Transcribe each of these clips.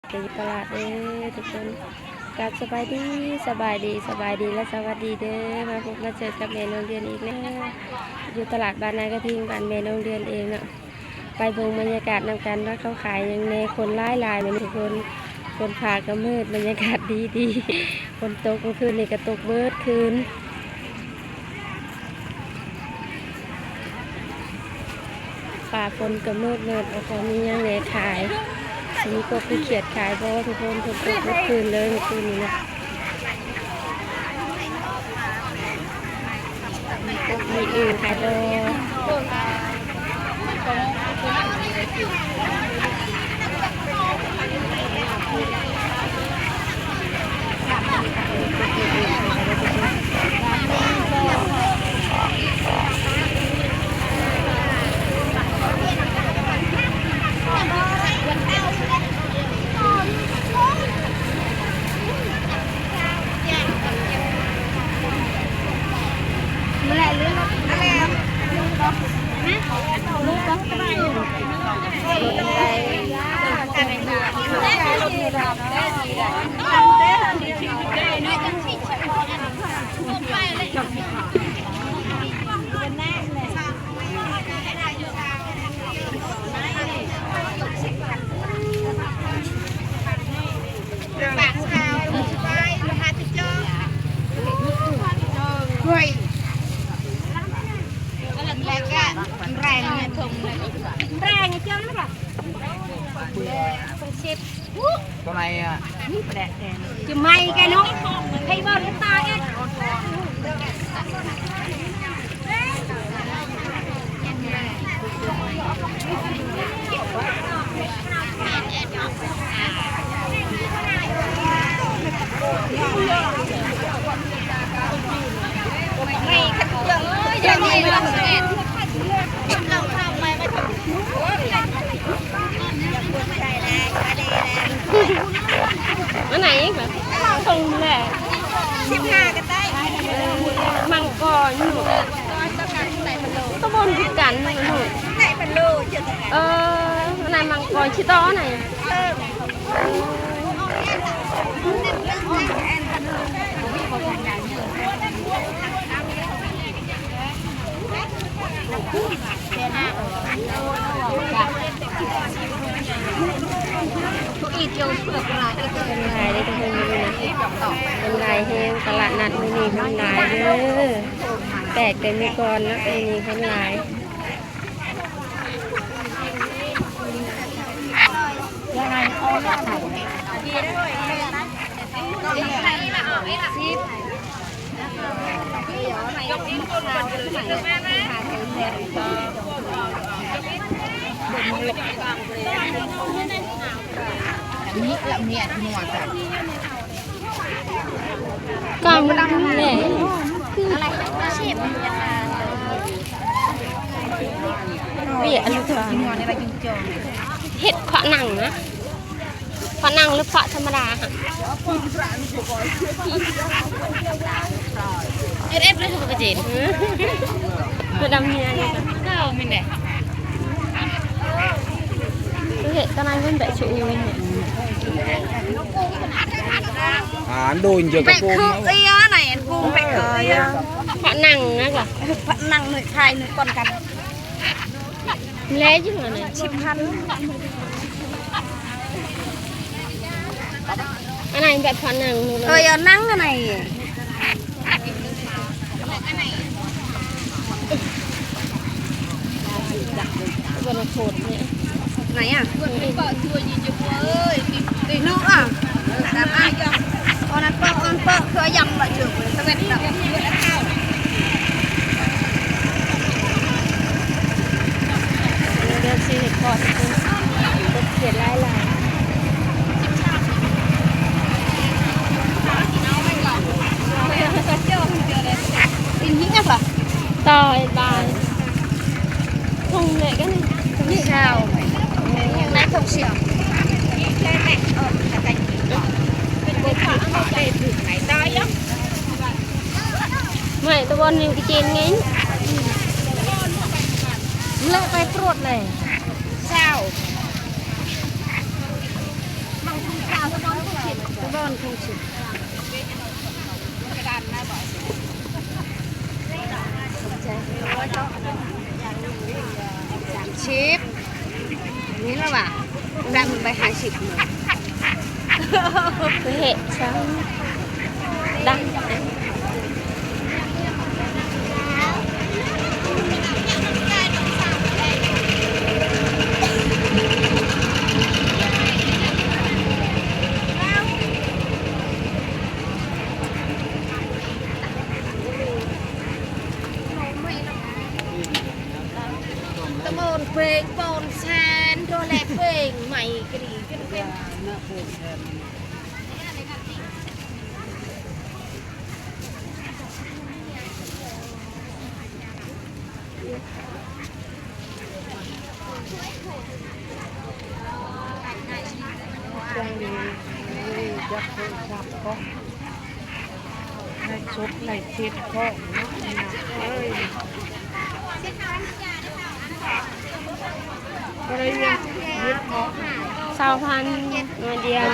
ไปตลาดเด้อทุกคนกับสบายดีและสวัสดีเด้อมาพบมาเจอกับแม่น้องเดือนอีกแล้วอยู่ตลาดบ้านนากระทิงบ้านแม่น้องเดือนเองเนาะไปเบิ่งบรรยากาศนำกันว่าเขาขายยังไงคนหลายเลยทุกคนคนพาก็มืดบรรยากาศดีคนตกเมื่อคืนนี่ก็ตกเบิดคืนป่าฝนก็มืดแล้วก็มียังไงขายมีกบมีเขียดขายเพราะว่าทุกคนตกเมื่อคืนเลยเมื่อคืนนี้นะมีอื่นขายโดตัวไหนอ่ะจะไม่แกน้องให้บอลตายไม่ขัดจังยังมีไม่ต้องเสร็จเราทำไม่ทำอันไหนอีกแบบตรงแหละ15ก็ได้มังกรอยู่ตะบนคือกันหนูไหนเป็นโลจุดนายมังกรชิโต้ไหนอีกโยนเปลือกลายเป็นลายได้ทุกคนเลยนะเป็นลายแห้งตลาดนัดมีนี่เป็นลายเด้อแตกแต่มีก่อนนะมีนี่เป็นลายยังไงเอาหน้าไหนดีด้วยซิปยกนิ้วคนคนเลยแม่นี่ละเมียที่หนวดจ้ะกางดำแหละอะไรเชฟเบียอะไรเถอะที่หนวดในใบจิ้งจอกเห็ดขวาหนังนะขวาหนังหรือขวาธรรมดาค่ะเอฟเลยทุกประเจนคือดำเนียนี่ก็ไม่แน่เห็ดตอนนั้นเป็นแบบชูเนี่ยđôi giờ có cô này cô mẹ cười họ nặng á cả nặng người khai người con cắn lé chứ mà này chip khăn cái nàyแบบhọ nặng rồi nắng cái này vừa là phột nhỉ này à đi nước à làm ai cho on pơ khơi dầm lại trường sao vậy đâuเดี๋ยวสิเห็ดก่อนเห็ดลายin những cái gì tỏi bài thùng này cái này sao này không xỉu lên này là cạnhเป็นบนฝาเอาไปถึงไหนได้ยัง ไม่ตะวันยังกินไง เลอะไปปรวดเลยเจ้า บอนคงสิ30นี่แล้วว่ะได้มันไป50เลย คือเหตุซ้ำดังตะโกนเพลงโปนแซนโดนแลเพลงใหม่กรีกันเป็นจับโทรศัพท์ก็ในชุดในทิศก็เนาะเอ้ยก็เลยยึดเนาะ 20,000มาเดียว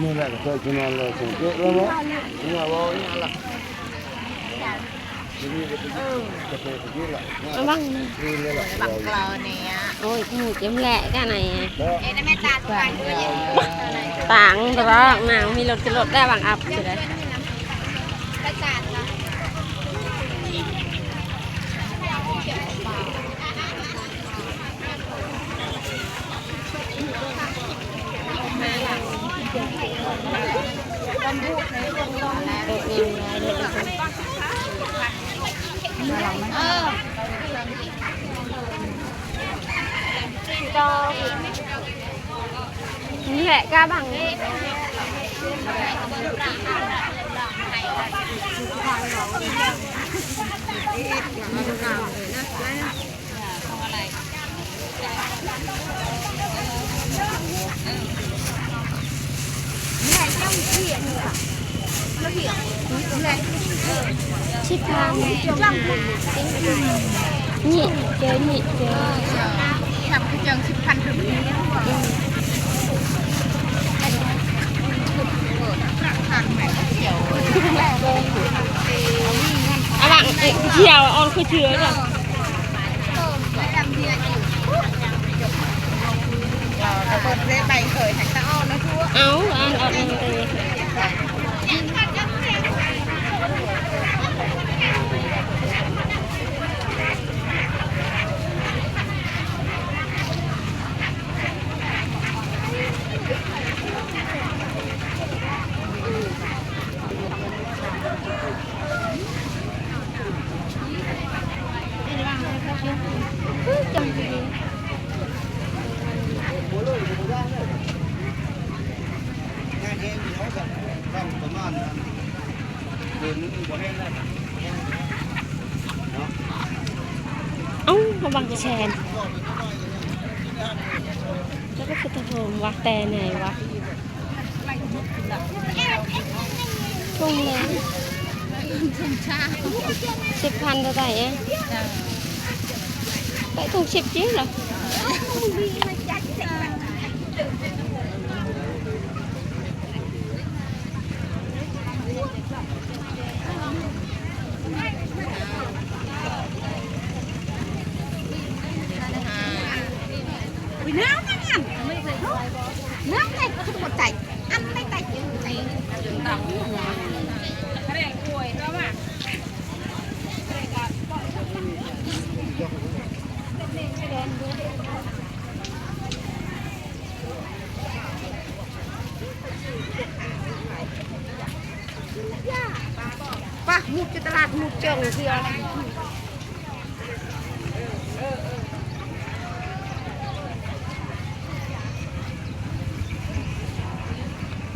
như vậy thôi cho nên là cũng chết lắm á nhưng mà vô nha là เอาบ้าง บังเกลอเนี่ย โอ้ยหมูเจ็มแหละกันไหน เอ็นแม่ตาตัวด้วย ต่างแต่ว่าหนังมีรถจะรถได้บางอัพจะได้ ประสาทนะนี่แหละกล้าบังชิพานนี่เจอนี่เจอ ทำคือจัง10,000ถึงนี้อะบังเที่ยวออนคือเชื้อจ้ะเราเปิดเร่ใบเคยหักตะอ้อนนะทั่ว เอาอันเลยเอ้ามาบังแชนแล้วก็คือตะโหมวะแต่ไหนวะทุ่งเลย10,000ตัวไหนอ่ะtại thuộc 10 chứ rồiน้ำไหลก็หมดใจอันไม่ใจใจป่ะมุดจะตลาดมุดเจิงเสือ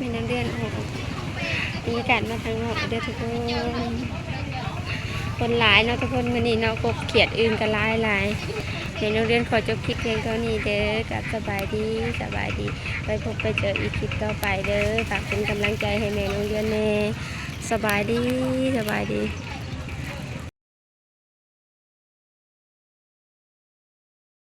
มีนักเรียนออกมีการมาทางนอกเด้อทุกคนคนหลายเนาะทุกคนวันนี้เนาะกบเขียดอื่นก็หลาย เห็นโรงเรียนขอจบคลิปเพียงเท่านี้เด้อกับสบายดีสบายดีไปพบไปเจออีกคลิปต่อไปเด้อฝากเป็นกำลังใจให้แม่โรงเรียนแน่สบายดีสบายดี